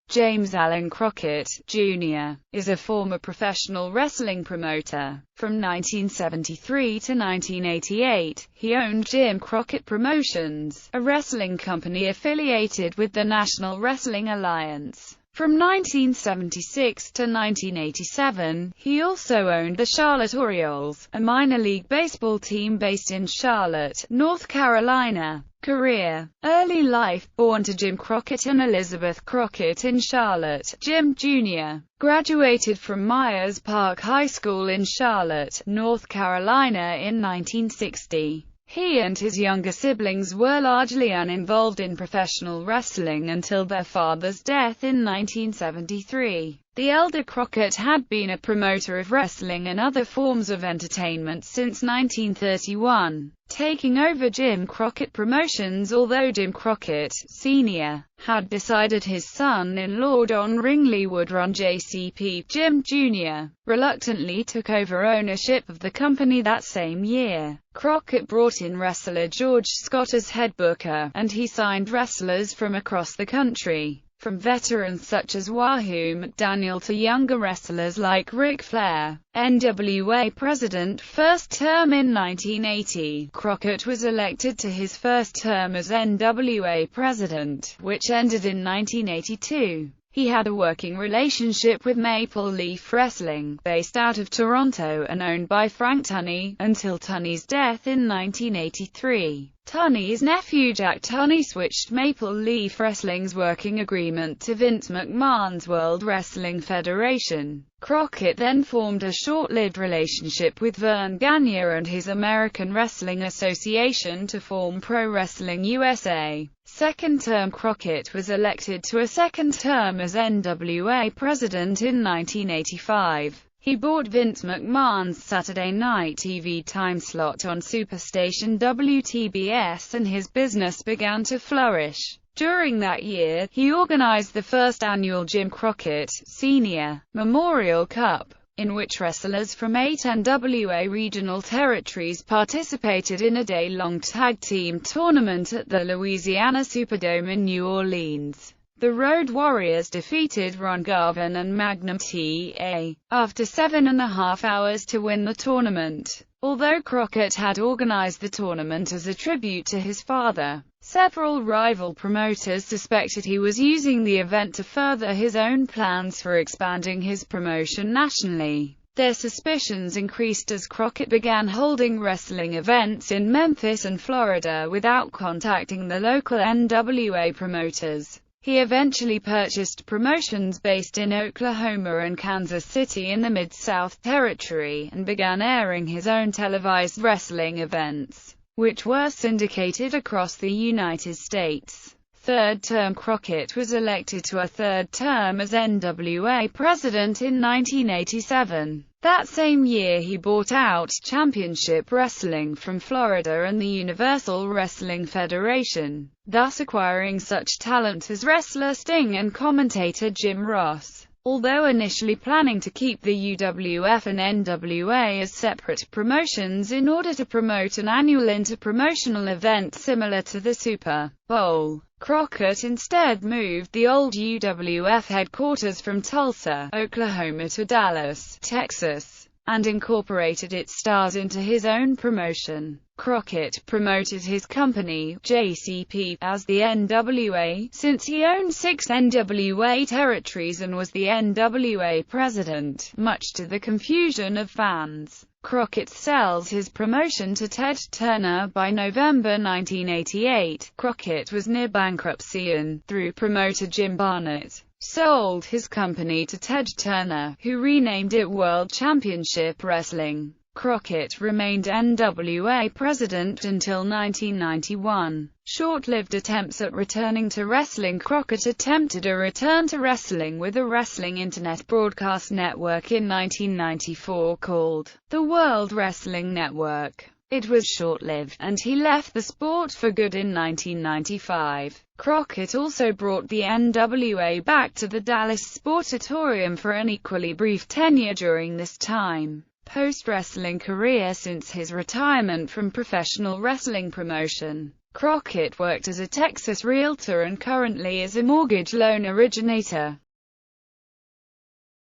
James Allen Crockett, Jr., is a former professional wrestling promoter. From 1973 to 1988, he owned Jim Crockett Promotions, a wrestling company affiliated with the National Wrestling Alliance. From 1976 to 1987, he also owned the Charlotte Orioles, a minor league baseball team based in Charlotte, North Carolina. Career. Early life. Born to Jim Crockett and Elizabeth Crockett in Charlotte, Jim, Jr. graduated from Myers Park High School in Charlotte, North Carolina in 1960. He and his younger siblings were largely uninvolved in professional wrestling until their father's death in 1973. The elder Crockett had been a promoter of wrestling and other forms of entertainment since 1931, taking over Jim Crockett Promotions, although Jim Crockett, Sr. had decided his son-in-law Don Ringley would run JCP. Jim, Jr. reluctantly took over ownership of the company that same year. Crockett brought in wrestler George Scott as head booker, and he signed wrestlers from across the country, from veterans such as Wahoo McDaniel to younger wrestlers like Ric Flair. NWA President. First term. In 1980, Crockett was elected to his first term as NWA President, which ended in 1982. He had a working relationship with Maple Leaf Wrestling, based out of Toronto and owned by Frank Tunney, until Tunney's death in 1983. Tunney's nephew Jack Tunney switched Maple Leaf Wrestling's working agreement to Vince McMahon's World Wrestling Federation. Crockett then formed a short-lived relationship with Vern Gagne and his American Wrestling Association to form Pro Wrestling USA. Second term. Crockett was elected to a second term as NWA President in 1985. He bought Vince McMahon's Saturday Night TV time slot on superstation WTBS, and his business began to flourish. During that year, he organized the first annual Jim Crockett, Sr. Memorial Cup, in which wrestlers from 8 NWA regional territories participated in a day-long tag team tournament at the Louisiana Superdome in New Orleans. The Road Warriors defeated Ron Garvin and Magnum TA. After 7.5 hours to win the tournament. Although Crockett had organized the tournament as a tribute to his father, several rival promoters suspected he was using the event to further his own plans for expanding his promotion nationally. Their suspicions increased as Crockett began holding wrestling events in Memphis and Florida without contacting the local NWA promoters. He eventually purchased promotions based in Oklahoma and Kansas City in the Mid-South Territory, and began airing his own televised wrestling events, which were syndicated across the United States. Third term. Crockett was elected to a third term as NWA President in 1987. That same year he bought out Championship Wrestling from Florida and the Universal Wrestling Federation, thus acquiring such talent as wrestler Sting and commentator Jim Ross. Although initially planning to keep the UWF and NWA as separate promotions in order to promote an annual interpromotional event similar to the Super Bowl, Crockett instead moved the old UWF headquarters from Tulsa, Oklahoma to Dallas, Texas, and incorporated its stars into his own promotion. Crockett promoted his company, JCP, as the NWA, since he owned 6 NWA territories and was the NWA president, much to the confusion of fans. Crockett sells his promotion to Ted Turner by November 1988. Crockett was near bankruptcy and, through promoter Jim Barnett, sold his company to Ted Turner, who renamed it World Championship Wrestling. Crockett remained NWA president until 1991. Short-lived attempts at returning to wrestling. Crockett attempted a return to wrestling with a wrestling internet broadcast network in 1994 called the World Wrestling Network. It was short-lived, and he left the sport for good in 1995. Crockett also brought the NWA back to the Dallas Sportatorium for an equally brief tenure during this time. Post-wrestling career. Since his retirement from professional wrestling promotion, Crockett worked as a Texas realtor and currently is a mortgage loan originator.